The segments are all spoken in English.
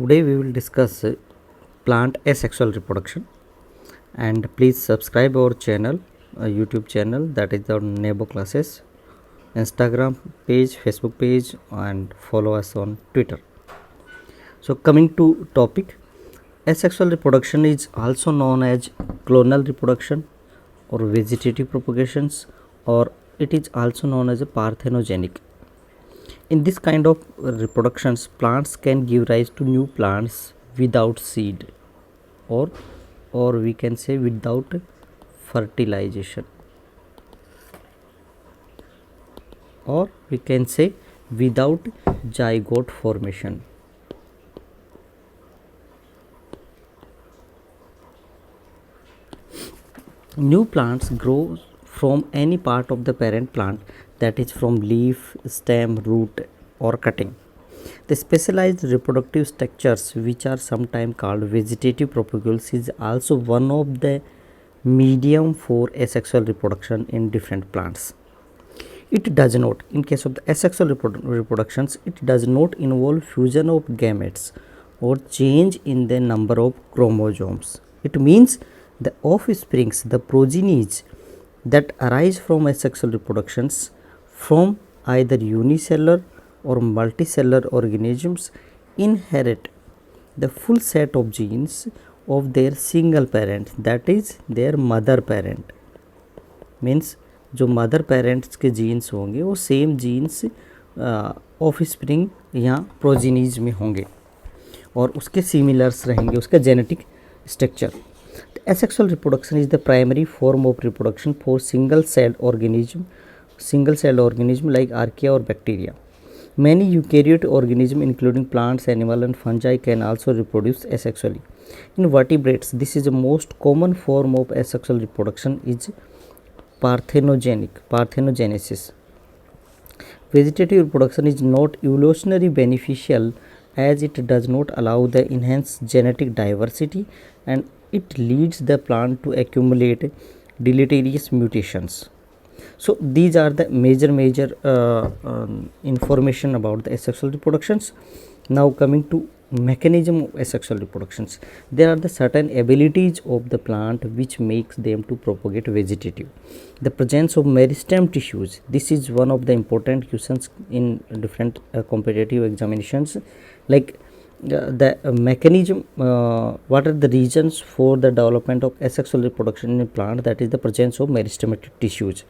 Today we will discuss plant asexual reproduction, and please subscribe our channel, YouTube channel, that is our Nebo classes, Instagram page, Facebook page, and follow us on Twitter. So coming to topic, asexual reproduction is also known as clonal reproduction or vegetative propagations, or it is also known as a parthenogenic. In this kind of reproductions, plants can give rise to new plants without seed, or we can say without fertilization, or we can say without zygote formation. New plants grow from any part of the parent plant, that is from leaf, stem, root, or cutting. The specialized reproductive structures, which are sometimes called vegetative propagules, is also one of the medium for asexual reproduction in different plants. It does not, in case of the asexual reproductions, it does not involve fusion of gametes or change in the number of chromosomes. It means the offsprings, the progenies that arise from asexual reproductions from either unicellular or multicellular organisms inherit the full set of genes of their single parent, that is their mother parent. Means जो mother parents के jeans होंगे वो same jeans of spring या प्रोजीनीज में होंगे और उसके similars रहेंगे, उसका genetic structure. Asexual reproduction is the primary form of reproduction for single-celled organism like archaea or bacteria. Many eukaryotic organisms, including plants, animals, and fungi, can also reproduce asexually. In vertebrates, this is the most common form of asexual reproduction is parthenogenesis. Vegetative reproduction is not evolutionarily beneficial as it does not allow the enhanced genetic diversity, and it leads the plant to accumulate deleterious mutations. So these are the major information about the asexual reproductions. Now coming to mechanism of asexual reproductions, there are the certain abilities of the plant which makes them to propagate vegetative. The presence of meristem tissues, this is one of the important questions in different competitive examinations, like the mechanism, what are the reasons for the development of asexual reproduction in a plant, that is the presence of meristematic tissues,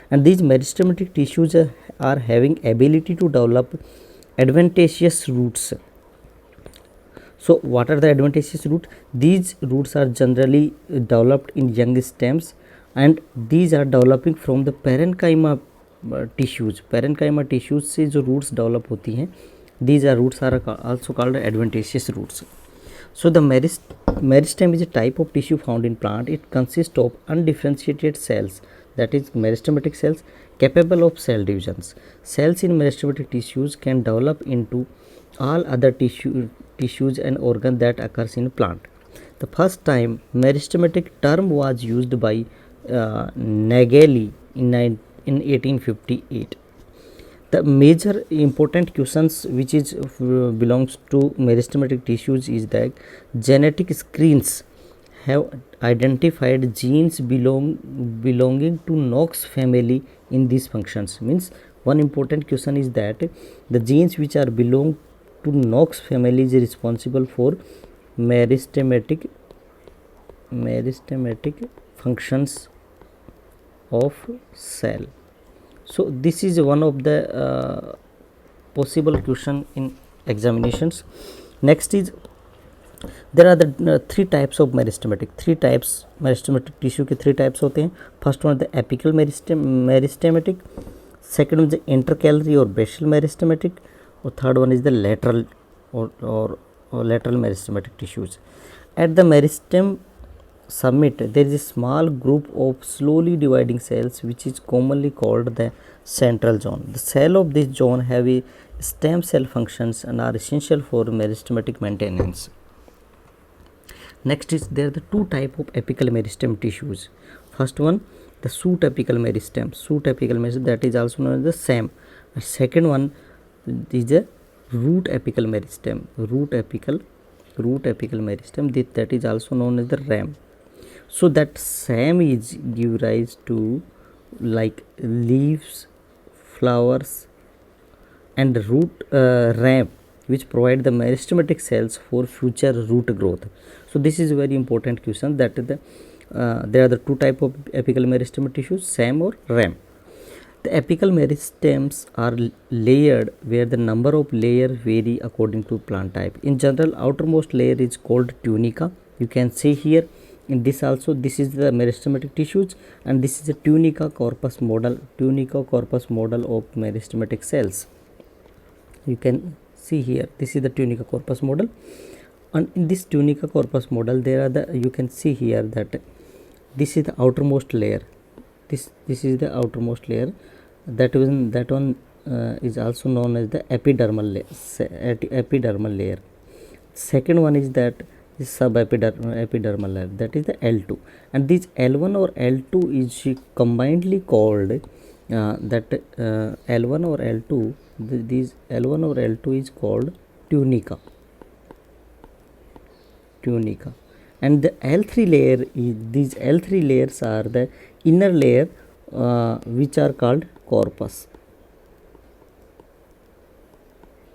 and these meristematic tissues are having ability to develop adventitious roots. So what are the adventitious roots? These roots are generally developed in young stems, and these are developing from the parenchyma tissues. parenchyma tissues से जो roots develop होती हैं, these are roots are also called adventitious roots. So the meristem is a type of tissue found in plant. It consists of undifferentiated cells, that is meristematic cells, capable of cell divisions. Cells in meristematic tissues can develop into all other tissues and organs that occurs in plant. The first time meristematic term was used by Nageli in 1858. The major important questions which is belongs to meristematic tissues is that genetic screens have identified genes belonging to Knox family in these functions. Means one important question is that the genes which are belong to Knox family is responsible for meristematic functions of cell. So this is one of the possible question in examinations. Next is there are the three types of meristematic tissue के three types होते हैं. First one is the apical meristematic, second one is the intercalary or basal meristematic, or third one is the lateral or lateral meristematic tissues. At the meristem summit, there is a small group of slowly dividing cells which is commonly called the central zone. The cell of this zone have a stem cell functions and are essential for meristematic maintenance. Next is there are the two type of apical meristem tissues. First one, the shoot apical meristem, that is also known as the SAM. Second one is the root apical meristem, root apical meristem, that is also known as the ram. So that same is give rise to like leaves, flowers, and root ram, which provide the meristematic cells for future root growth. So this is a very important question, that there are the two type of apical meristem tissues, SAM or RAM. The apical meristems are layered where the number of layers vary according to plant type. In general, outermost layer is called tunica. You can see here in this also, this is the meristematic tissues, and this is a tunica corpus model of meristematic cells. You can see here, this is the tunica corpus model, and in this tunica corpus model there are the, you can see here that this is the outermost layer, this is the outermost layer, that one is also known as the epidermal layer. Second one is that is subepidermal layer, that is the L2, and this L1 or L2 is combinedly called L1 or L2, these L1 or L2 is called tunica, and the L3 layer is, these L3 layers are the inner layer which are called corpus.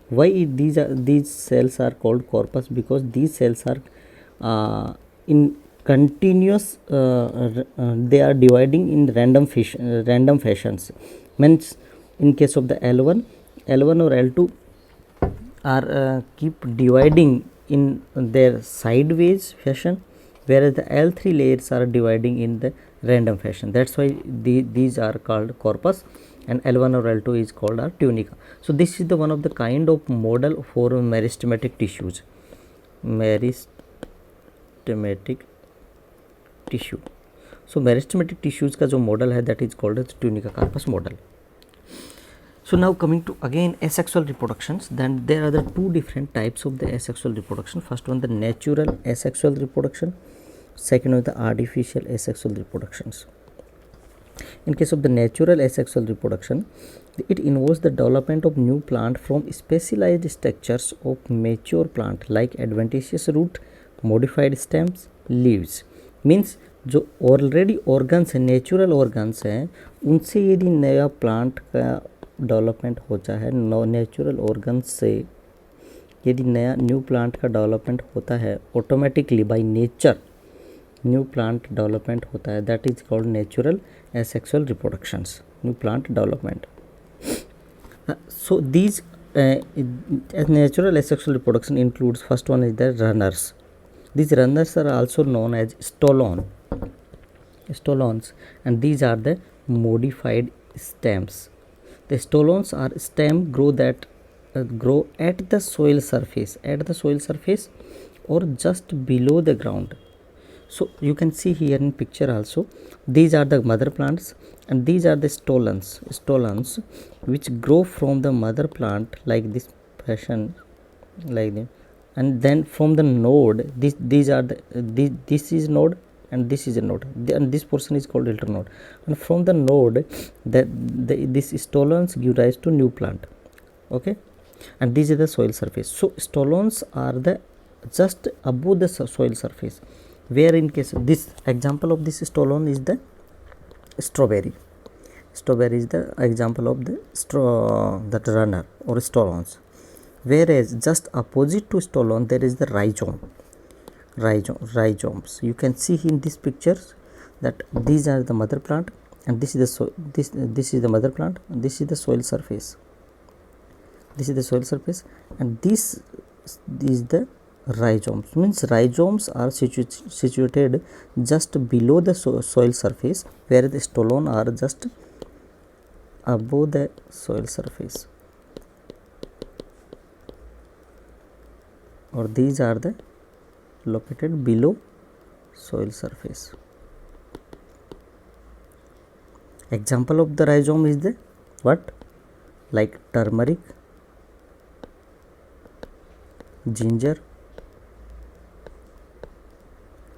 Why these cells are called corpus? Because these cells are in continuous they are dividing in random fashions. Means in case of the L1 or L2 are keep dividing in their sideways fashion, whereas the L3 layers are dividing in the random fashion. That's why these are called corpus, and L1 or L2 is called our tunica. So this is the one of the kind of model for meristematic tissues. Meristematic tissue. So meristematic tissues का जो model है, that is called as tunica corpus model. So now coming to again asexual reproductions, then there are the two different types of the asexual reproduction. First one, the natural asexual reproduction. Second one, the artificial asexual reproductions. In case of the natural asexual reproduction, it involves the development of new plant from specialized structures of mature plant like adventitious root, modified stems, leaves. Means जो already organs है, natural organs हैं, उनसे यदि नया plant का development होता है, natural organs से यदि नया न्यू प्लांट का डेवलपमेंट होता है, automatically by nature new plant development होता है, that is called natural asexual reproductions, new plant development. So these natural asexual reproduction includes, first one is the runners. These runners are also known as stolons, and these are the modified stems. The stolons are stem grow at the soil surface or just below the ground. So you can see here in picture also, these are the mother plants and these are the stolons which grow from the mother plant like this fashion, like them, and then from the node, these are the this is node and this is a node, and this portion is called internode, and from the node this stolons give rise to new plant. Okay, and these are the soil surface. So stolons are the just above the soil surface, where in case of this example of this stolon is the strawberry is the example of the that runner or stolons, whereas just opposite to stolon there is the rhizomes. You can see in these pictures that these are the mother plant and this is the this is the mother plant and this is the soil surface, and this is the rhizomes. Means rhizomes are situated just below the soil surface, where the stolon are just above the soil surface, or these are the located below soil surface. Example of the rhizome is the what, like turmeric, ginger.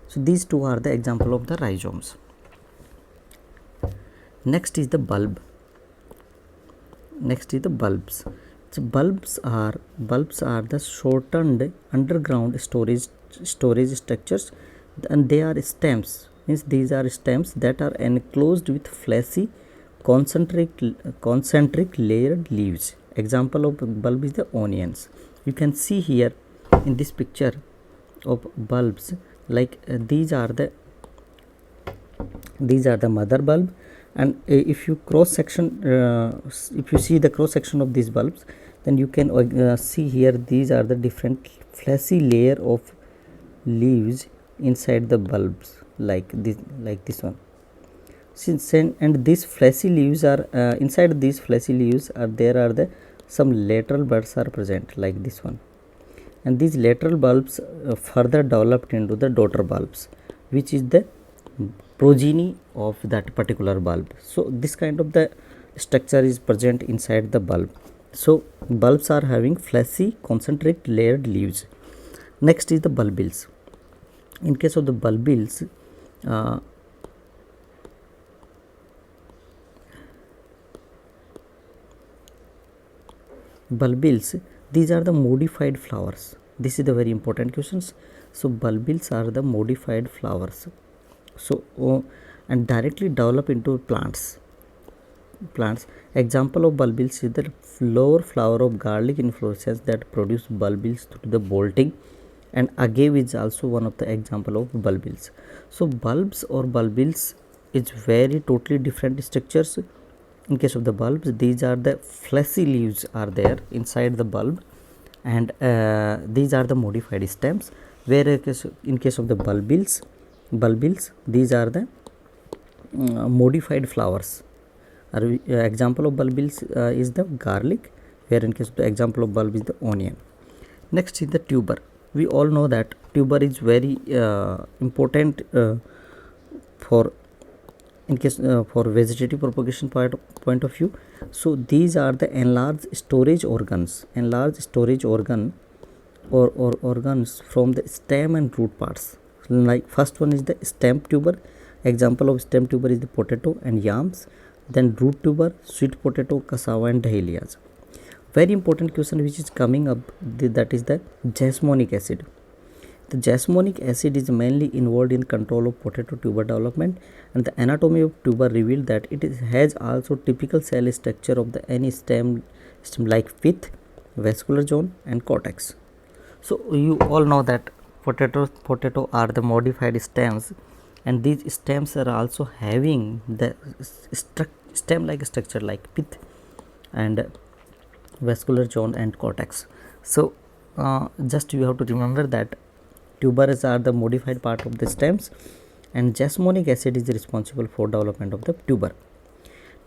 So these two are the example of the rhizomes. Next is the bulb. Next is the bulbs. So bulbs are the shortened underground storage structures, and they are stems. Means these are stems that are enclosed with fleshy concentric layered leaves. Example of bulb is the onions. You can see here in this picture of bulbs, like these are the mother bulb, and if you if you see the cross section of these bulbs, then you can see here these are the different fleshy layer of leaves inside the bulbs, like this one. And these fleshy leaves are inside these fleshy leaves are there are the some lateral buds are present, like this one, and these lateral bulbs further developed into the daughter bulbs, which is the progeny of that particular bulb. So this kind of the structure is present inside the bulb. So bulbs are having fleshy concentric layered leaves. Next is the bulbils. In case of the bulbils, these are the modified flowers. This is the very important questions. So bulbils are the modified flowers. So and directly develop into plants. Example of bulbils is the lower flower of garlic inflorescence that produce bulbils through the bolting, and agave is also one of the example of bulbils. So bulbs or bulbils is very totally different structures. In case of the bulbs, these are the fleshy leaves are there inside the bulb, and these are the modified stems. Whereas in case of the bulbils, these are the modified flowers. Example of bulbils is the garlic, where in case of the example of bulb is the onion. Next is the tuber. We all know that tuber is very important for in case for vegetative propagation point of view. So these are the enlarged storage organ or organs from the stem and root parts. Like first one is the stem tuber. Example of stem tuber is the potato and yams. Then root tuber, sweet potato, cassava and dahlias. Very important question which is coming up, that is the jasmonic acid. The jasmonic acid is mainly involved in control of potato tuber development, and the anatomy of tuber revealed that has also typical cell structure of the any stem like pith, vascular zone and cortex. So you all know that potato are the modified stems, and these stems are also having the stem like structure like pith and vascular zone and cortex. So just you have to remember that tubers are the modified part of the stems, and jasmonic acid is responsible for development of the tuber.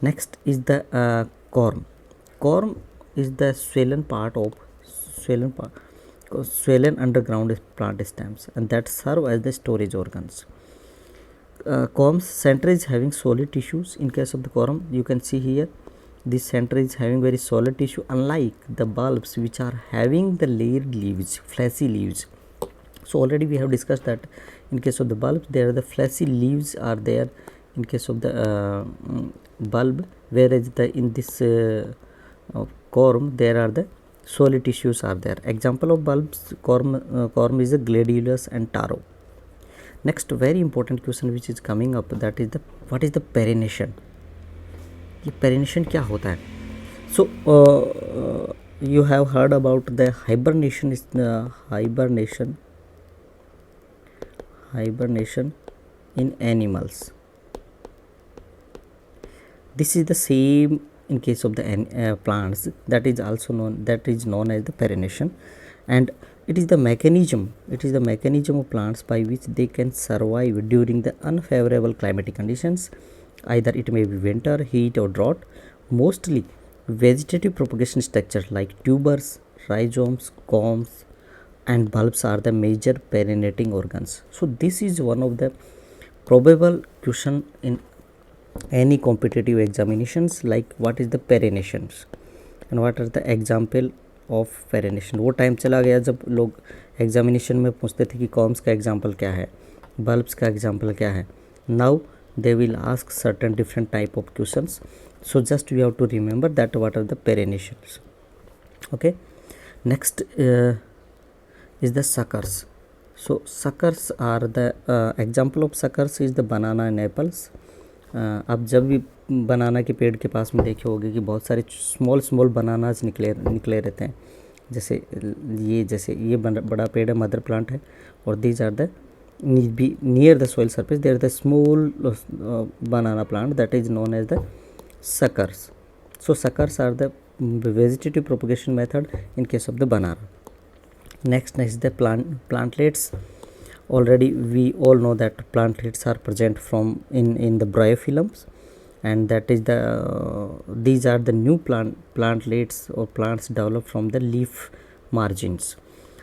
Next is the corm. Corm is the swollen underground plant stems, and that serve as the storage organs. Corm's center is having solid tissues. In case of the corm, you can see here this center is having very solid tissue, unlike the bulbs which are having the layered leaves, fleshy leaves. So already we have discussed that in case of the bulbs, there are the fleshy leaves are there in case of the bulb, whereas in this corm there are the solid tissues are there. Example of bulbs corm is the gladiolus and taro. Next very important question which is coming up, that is the what is the perennation. ये perennation क्या होता है? So you have heard about the hibernation in animals. This is the same in case of the plants, that is known as the perennation, and it is the mechanism of plants by which they can survive during the unfavorable climatic conditions. Either it may be winter, heat or drought. Mostly vegetative propagation structures like tubers, rhizomes, corms and bulbs are the major perennating organs. So this is one of the probable question in any competitive examinations, like what is the perennations and what are the example of पेरेनेशन. वो time चला गया जब लोग examination में पूछते थे कि corms का एग्जाम्पल क्या है, बल्ब्स का एग्जाम्पल क्या है. Now they will ask certain different type of questions, so just you have to remember that what are the perennations. Okay, next is the suckers. So suckers are the example of suckers is the banana and apples. आप जब भी बनाना के पेड़ के पास में देखे होगे कि बहुत सारे स्मॉल बनानाज निकले रहते हैं, जैसे ये बड़ा पेड़ है, मदर प्लांट है, और these are the be near the soil surface there the small banana plant that is known as the suckers. So suckers are the vegetative propagation method in case of the banana. Next is the plantlets. Already we all know that plantlets are present from in the bryophyllums, and that is these are the new plantlets or plants developed from the leaf margins.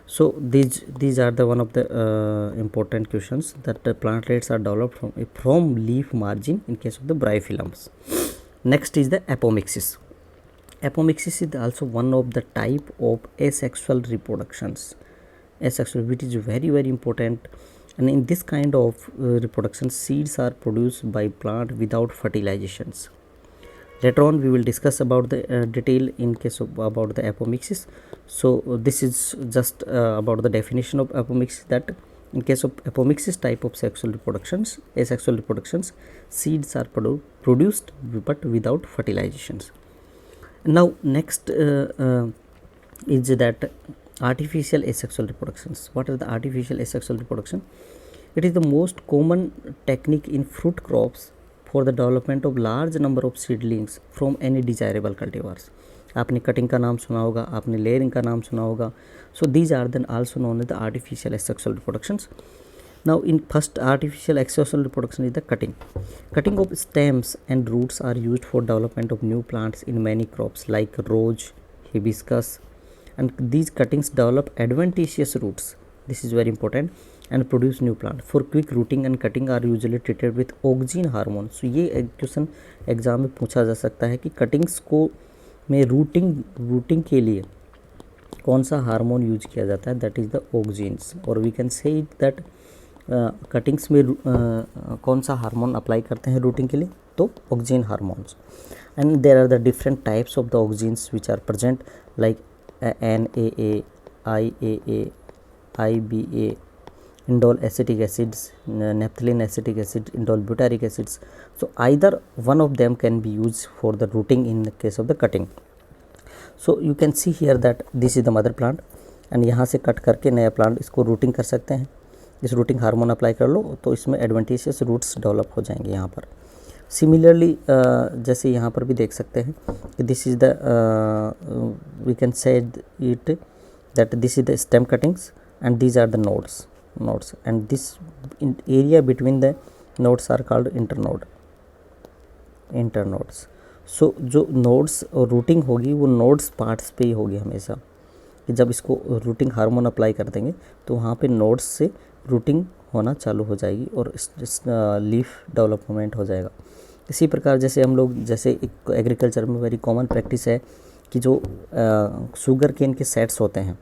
So these are the one of the important questions, that the plantlets are developed from leaf margin in case of the bryophyllums. Next is the apomixes. Apomixes is also one of the type of asexual reproductions. Asexual, which is very important, and in this kind of reproduction, seeds are produced by plant without fertilizations. Later on we will discuss about the detail in case of about the apomixes. So this is just about the definition of apomixes, that in case of apomixes type of asexual reproductions, seeds are produced but without fertilizations. Now next is that artificial asexual reproductions. What is the artificial asexual reproduction? It is the most common technique in fruit crops for the development of large number of seedlings from any desirable cultivars. आपने cutting का नाम सुना होगा, आपने layering का नाम सुना होगा. So these are then also known as the artificial asexual reproductions. Now in first artificial asexual reproduction is the cutting. Cutting of stems and roots are used for development of new plants in many crops like rose, hibiscus, and these cuttings develop adventitious roots. This is very important, and produce new plant. For quick rooting and cutting are usually treated with auxin hormone. So ये question exam में पूछा जा सकता है कि cuttings को में routing के लिए कौन सा हार्मोन यूज किया जाता है, दैट इज़ द ऑक्जीन्स. और we can say that cuttings में कौन सा हार्मोन अप्लाई करते हैं रूटिंग के लिए, तो auxin hormones. And there are the different types of the auxins which are present, like NAA, IAA, IBA, indole acetic acids, naphthalene acetic acid, indole butyric acids. So either one of them can be used for the rooting in the case of the cutting. So you can see here that this is the mother plant, and यहाँ से cut करके नया plant इसको routing कर सकते हैं. इस routing hormone apply कर लो तो इसमें एडवेंटिशियस रूट्स डेवलप हो जाएंगे यहाँ पर. सिमिलरली जैसे यहाँ पर भी देख सकते हैं कि this is the we can say it that this is the stem cuttings and these are the nodes and this in area between the nodes are called internodes. So जो nodes और रूटिंग होगी वो nodes parts पे ही होगी हमेशा, कि जब इसको रूटिंग हार्मोन अप्लाई कर देंगे तो वहाँ पे nodes से रूटिंग होना चालू हो जाएगी और लीफ डेवलपमेंट हो जाएगा. इसी प्रकार जैसे हम लोग जैसे एक एग्रीकल्चर में वेरी कॉमन प्रैक्टिस है कि जो शुगर केन के सेट्स होते हैं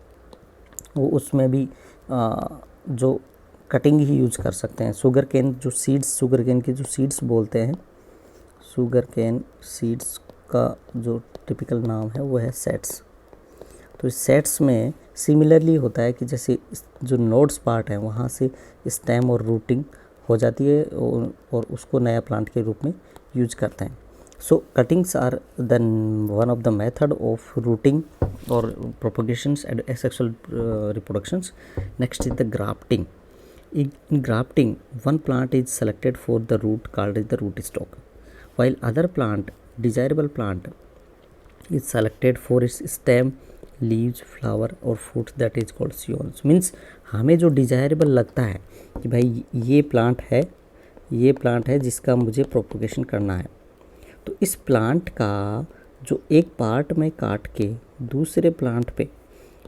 वो उसमें भी जो कटिंग ही यूज कर सकते हैं. शुगर केन के जो सीड्स बोलते हैं, शुगर केन सीड्स का जो टिपिकल नाम है वो है सेट्स. तो इस सेट्स में सिमिलरली होता है कि जैसे जो नोड्स पार्ट है वहाँ से स्टेम और रूटिंग हो जाती है और उसको नया प्लांट के रूप में यूज करते हैं. So cuttings are the one of the method of rooting और propagations and asexual reproductions. Next is the grafting. In grafting, one plant is selected for the root called as the root stock, while other desirable plant is selected for its stem, leaves, flower और fruit, that is called scions. Means हमें जो desirable लगता है कि भाई ये plant है जिसका मुझे प्रोपोगेशन करना है, तो इस प्लांट का जो एक पार्ट में काट के दूसरे प्लांट पे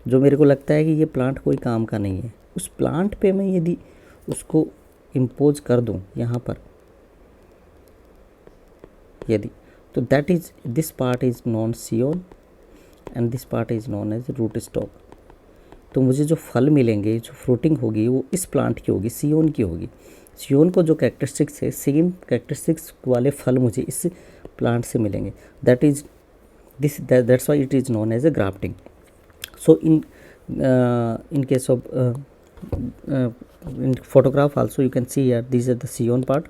जो मेरे को लगता है कि ये प्लांट कोई काम का नहीं है, उस प्लांट पे मैं यदि उसको इम्पोज कर दूं यहाँ पर यदि, तो that is this part is known scion and this part is known as rootstock. तो मुझे जो फल मिलेंगे, जो फ्रूटिंग होगी वो इस प्लांट की होगी, सियोन की होगी. सियोन को जो कैरेक्टरिस्टिक्स है, सेम कैरेक्टरिस्टिक्स वाले फल मुझे इस प्लांट से मिलेंगे. That's why it is known as a grafting. So in case of in photograph also you can see here, these are the सियोन part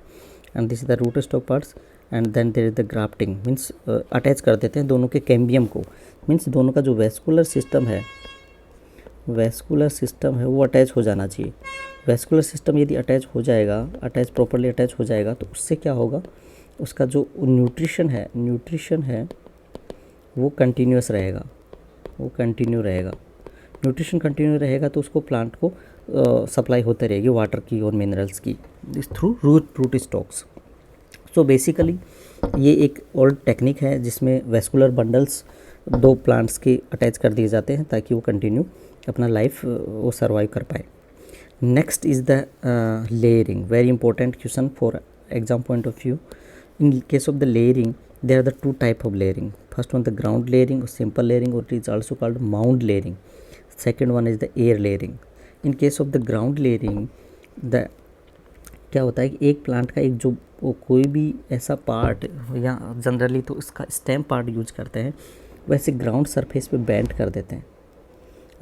and this is the root stock parts and then there is the grafting, means attach कर देते हैं दोनों के cambium को, means दोनों का जो vascular system है वो अटैच हो जाना चाहिए। वेस्कुलर सिस्टम यदि अटैच हो जाएगा, प्रॉपरली अटैच हो जाएगा, तो उससे क्या होगा, उसका जो न्यूट्रिशन है वो कंटिन्यूस रहेगा, न्यूट्रिशन कंटिन्यू रहेगा तो उसको प्लांट को सप्लाई होते रहेगी वाटर की और मिनरल्स की through root stocks. So basically ये एक ओल्ड टेक्निक है जिसमें वेस्कुलर बंडल्स दो प्लांट्स के अटैच कर दिए जाते हैं ताकि वो कंटिन्यू अपना लाइफ वो सर्वाइव कर पाए। Next is the layering, very important question for exam point of view. In case of the layering there are the two type of layering. First one the ground layering or simple layering, or it is also called mound layering. Second one is the air layering. In case of the ground layering, the क्या होता है कि एक plant का एक जो कोई भी ऐसा पार्ट, या जनरली तो इसका स्टेम पार्ट यूज करते हैं, वैसे ग्राउंड सरफेस पे बेंड कर देते हैं।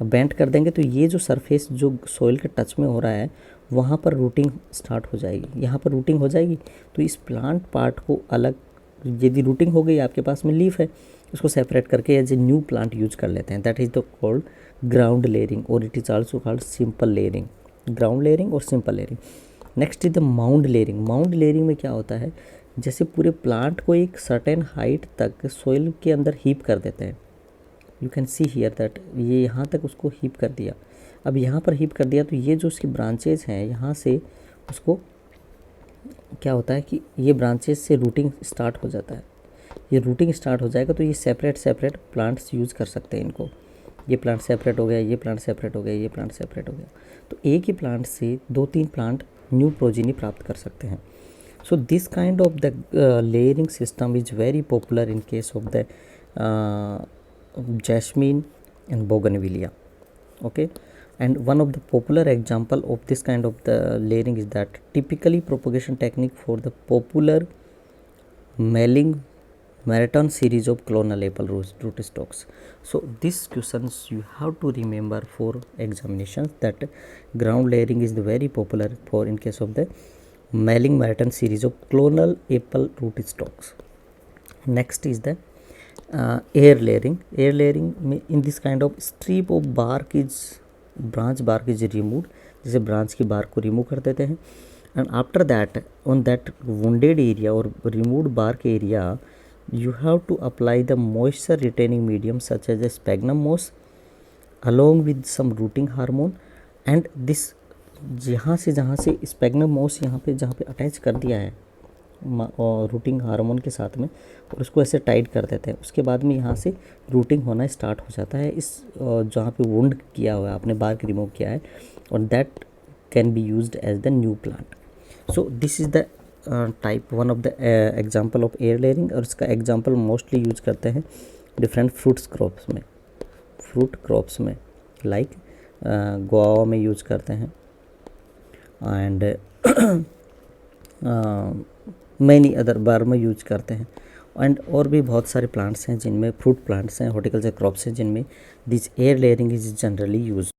अब बेंड कर देंगे तो ये जो सरफेस जो सॉइल के टच में हो रहा है वहाँ पर रूटिंग स्टार्ट हो जाएगी, यहाँ पर रूटिंग हो जाएगी, तो इस प्लांट पार्ट को अलग, यदि रूटिंग हो गई, आपके पास में लीफ है, उसको सेपरेट करके as a new plant use कर लेते हैं। That is the called ground layering और it is also called simple layering, ground layering और simple layering. Next is the mound layering. Mound layering में क्या होता है, जैसे पूरे प्लांट को एक सर्टेन हाइट तक सॉइल के अंदर हीप कर देते हैं। You can see here that ये यहाँ तक उसको हीप कर दिया। अब यहाँ पर हीप कर दिया तो ये जो उसकी ब्रांचेज हैं यहाँ से उसको क्या होता है कि ये ब्रांचेस से रूटिंग स्टार्ट हो जाता है। ये रूटिंग स्टार्ट हो जाएगा तो ये सेपरेट प्लांट्स यूज़ कर सकते हैं इनको। ये प्लांट सेपरेट हो गया, ये प्लांट सेपरेट हो गया, ये प्लांट सेपरेट हो गया, तो एक ही प्लांट से 2-3 प्लांट न्यू प्रोजेनी प्राप्त कर सकते हैं। So this kind of the layering system is very popular in case of the jasmine and bougainvillea. Okay, and one of the popular example of this kind of the layering is that typically propagation technique for the popular mailing marathon series of clonal apple root stocks. So these questions you have to remember for examinations, that ground layering is very popular for in case of the mailing marathon series of clonal apple root stocks. Next is the air layering. Air layering in this kind of strip of bark is branch bark is remove, जैसे branch की bark को remove कर देते हैं, and after that on that wounded area और removed bark area you have to apply the moisture retaining medium such as a sphagnum moss along with some rooting hormone, and this जहाँ से sphagnum मोस यहाँ पे जहाँ पे attach कर दिया है और रूटिंग हार्मोन के साथ में, और उसको ऐसे टाइट कर देते हैं। उसके बाद में यहाँ से रूटिंग होना स्टार्ट हो जाता है इस जहाँ पे वुंड किया हुआ है, आपने बार्क रिमूव किया है, और that can be used as the new plant. So this is the type one of the example of air layering, और इसका एग्जांपल मोस्टली यूज करते हैं डिफरेंट फ्रूट क्रॉप्स में लाइक गुआवा में यूज करते हैं, एंड मैनी अदर बार में use करते हैं, एंड और भी बहुत सारे प्लांट्स हैं जिनमें फ्रूट प्लांट्स हैं, हॉर्टिकल्चर क्रॉप्स हैं जिनमें this air layering is generally use.